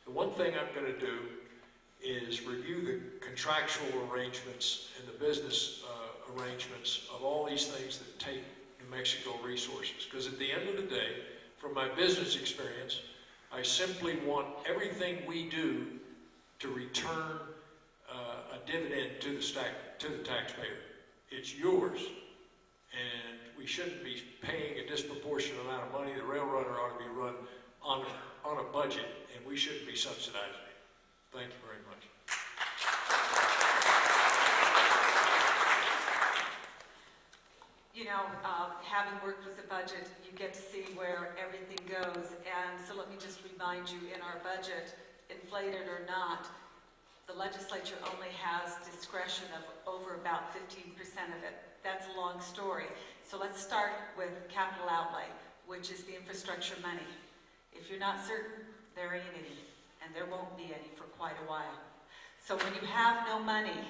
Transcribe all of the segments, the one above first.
The one thing I'm going to do is review the contractual arrangements and the business arrangements of all these things that take New Mexico resources. Because at the end of the day, from my business experience, I simply want everything we do to return a dividend to the taxpayer. It's yours, and we shouldn't be paying a disproportionate amount of money. The rail runner ought to be run on a budget, and we shouldn't be subsidizing it. Thank you very much. You know, having worked with the budget, you get to see where everything goes. And so let me just remind you, in our budget, inflated or not, the legislature only has discretion of over about 15% of it. That's a long story. So let's start with capital outlay, which is the infrastructure money. If you're not certain, there ain't any, and there won't be any for quite a while. So when you have no money,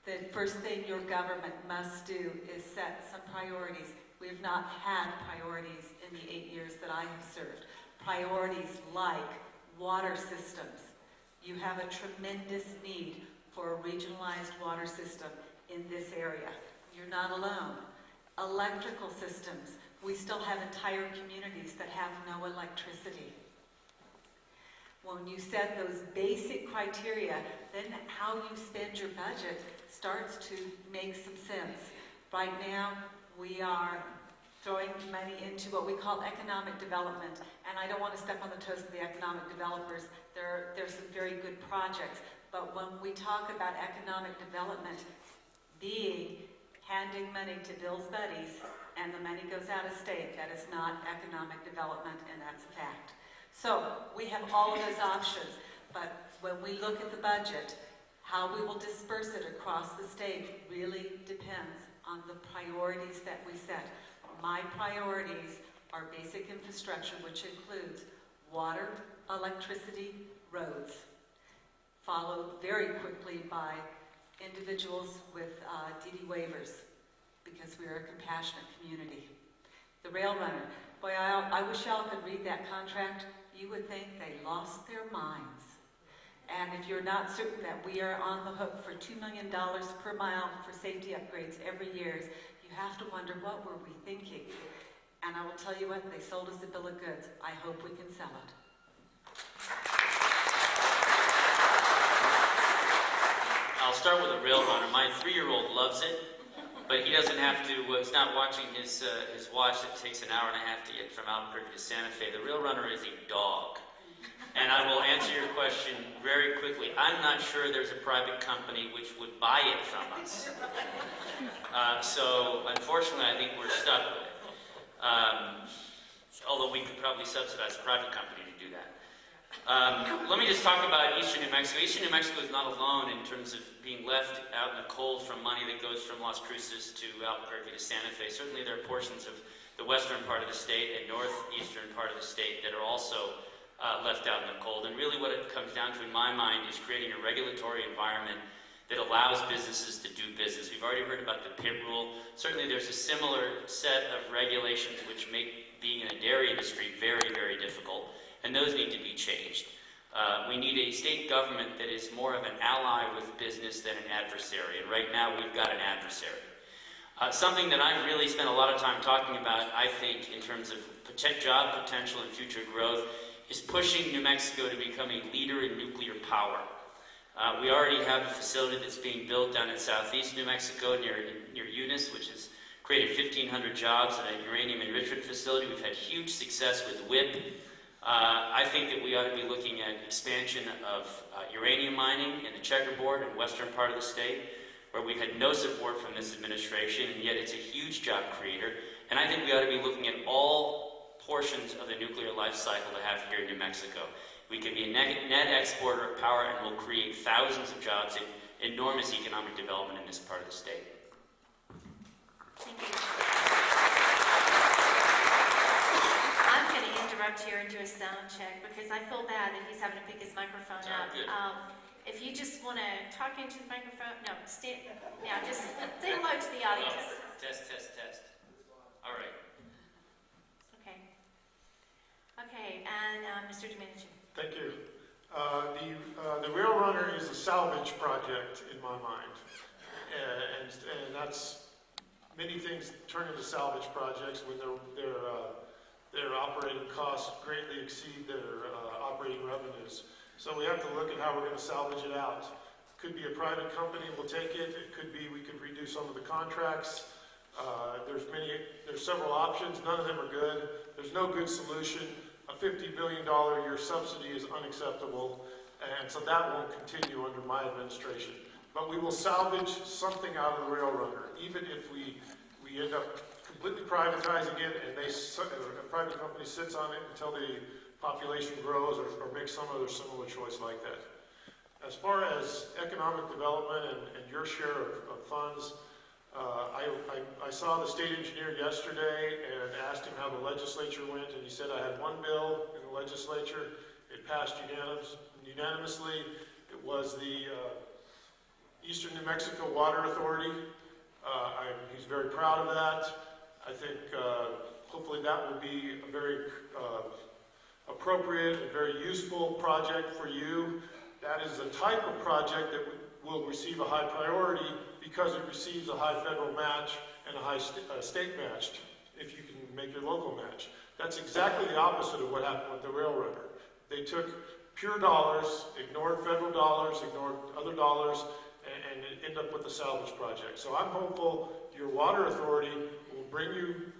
the first thing your government must do is set some priorities. We have not had priorities in the 8 years that I have served. Priorities like water systems. You have a tremendous need for a regionalized water system in this area. You're not alone. Electrical systems. We still have entire communities that have no electricity. When you set those basic criteria, then how you spend your budget starts to make some sense. Right now, we are throwing money into what we call economic development. And I don't want to step on the toes of the economic developers. There's some very good projects. But when we talk about economic development being handing money to Bill's buddies and the money goes out of state, that is not economic development, and that's a fact. So we have all of those options, but when we look at the budget, how we will disperse it across the state really depends on the priorities that we set. My priorities are basic infrastructure, which includes water, electricity, roads, followed very quickly by individuals with DD waivers, because we are a compassionate community. The rail runner, boy, I wish y'all could read that contract. You would think they lost their minds. And if you're not certain that we are on the hook for $2 million per mile for safety upgrades every year, you have to wonder, what were we thinking? And I will tell you what, they sold us a bill of goods. I hope we can sell it. I'll start with a rail runner. My 3-year-old loves it, but he doesn't have to, he's not watching his watch. It takes an hour and a half to get from Albuquerque to Santa Fe. The rail runner is a dog. And I will answer your question very quickly. I'm not sure there's a private company which would buy it from us. So unfortunately, I think we're stuck with it. Although we could probably subsidize a private company to do that. Let me just talk about Eastern New Mexico. Eastern New Mexico is not alone in terms of being left out in the cold from money that goes from Las Cruces to Albuquerque to Santa Fe. Certainly there are portions of the western part of the state and northeastern part of the state that are also left out in the cold. And really what it comes down to, in my mind, is creating a regulatory environment that allows businesses to do business. We've already heard about the PIT rule. Certainly there's a similar set of regulations which make being in the dairy industry very, very difficult, and those need to be changed. We need a state government that is more of an ally with business than an adversary, and right now we've got an adversary. Something that I've really spent a lot of time talking about, I think, in terms of job potential and future growth, is pushing New Mexico to become a leader in nuclear power. We already have a facility that's being built down in southeast New Mexico near Eunice, which has created 1,500 jobs at a uranium enrichment facility. We've had huge success with WIP. I think that we ought to be looking at expansion of uranium mining in the checkerboard in the western part of the state, where we've had no support from this administration, and yet it's a huge job creator. And I think we ought to be looking at all portions of the nuclear life cycle to have here in New Mexico. We can be a net exporter of power, and we'll create thousands of jobs and enormous economic development in this part of the state. Thank you. I'm going to interrupt here and do a sound check because I feel bad that he's having to pick his microphone up. Good. If you just want to talk into the microphone, no, just say hello to the audience. Test. All right. Okay, and Mr. Domenici. Thank you. salvage project in my mind. And that's, many things turn into salvage projects when their operating costs greatly exceed their operating revenues. So we have to look at how we're going to salvage it out. Could be a private company will take it. It could be we could redo some of the contracts. There's several options. None of them are good. There's no good solution. A $50 billion a year subsidy is unacceptable, and so that won't continue under my administration. But we will salvage something out of the rail runner, even if we end up completely privatizing it and a private company sits on it until the population grows or makes some other similar choice like that. As far as economic development and your share of funds, I saw the state engineer yesterday and asked him how the legislature went, and he said I had one bill in the legislature. It passed unanimously. It was the Eastern New Mexico Water Authority. He's very proud of that. I think hopefully that will be a very appropriate and very useful project for you. That is the type of project that will receive a high priority because it receives a high federal match and a high state match if you can make your local match. That's exactly the opposite of what happened with the rail runner. They took pure dollars, ignored federal dollars, ignored other dollars, and end up with the salvage project. So I'm hopeful your water authority will bring you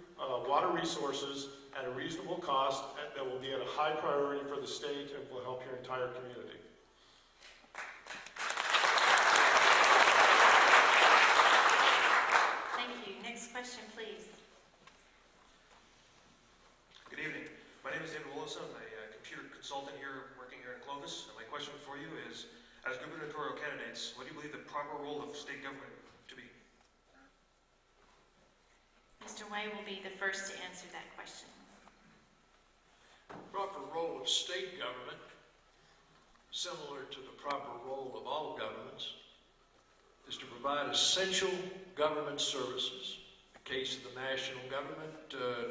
water resources at a reasonable cost that will be at a high priority for the state and will help your entire community. Thank you. Next question, please. Good evening. My name is David Willis. I'm a computer consultant here, working here in Clovis. And my question for you is, as gubernatorial candidates, what do you believe the proper role of state government to be? Mr. Way will be the first to answer that question. Proper role of state government, similar to the proper role of all governments, is to provide essential government services. In the case of the national government,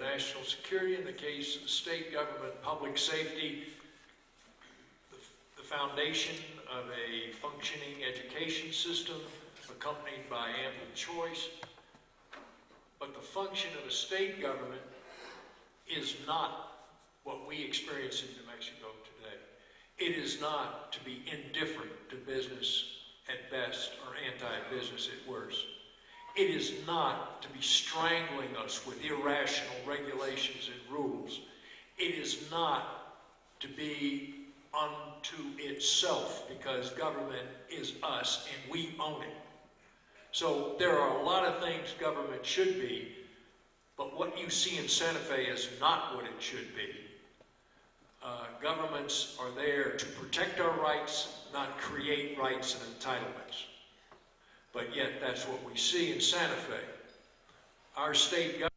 national security. In the case of the state government, public safety. The foundation of a functioning education system accompanied by ample choice. But the function of a state government is not what we experience in New Mexico today. It is not to be indifferent to business at best or anti-business at worst. It is not to be strangling us with irrational regulations and rules. It is not to be unto itself, because government is us and we own it. So there are a lot of things government should be, but what you see in Santa Fe is not what it should be. Governments are there to protect our rights, not create rights and entitlements. But yet that's what we see in Santa Fe. Our state government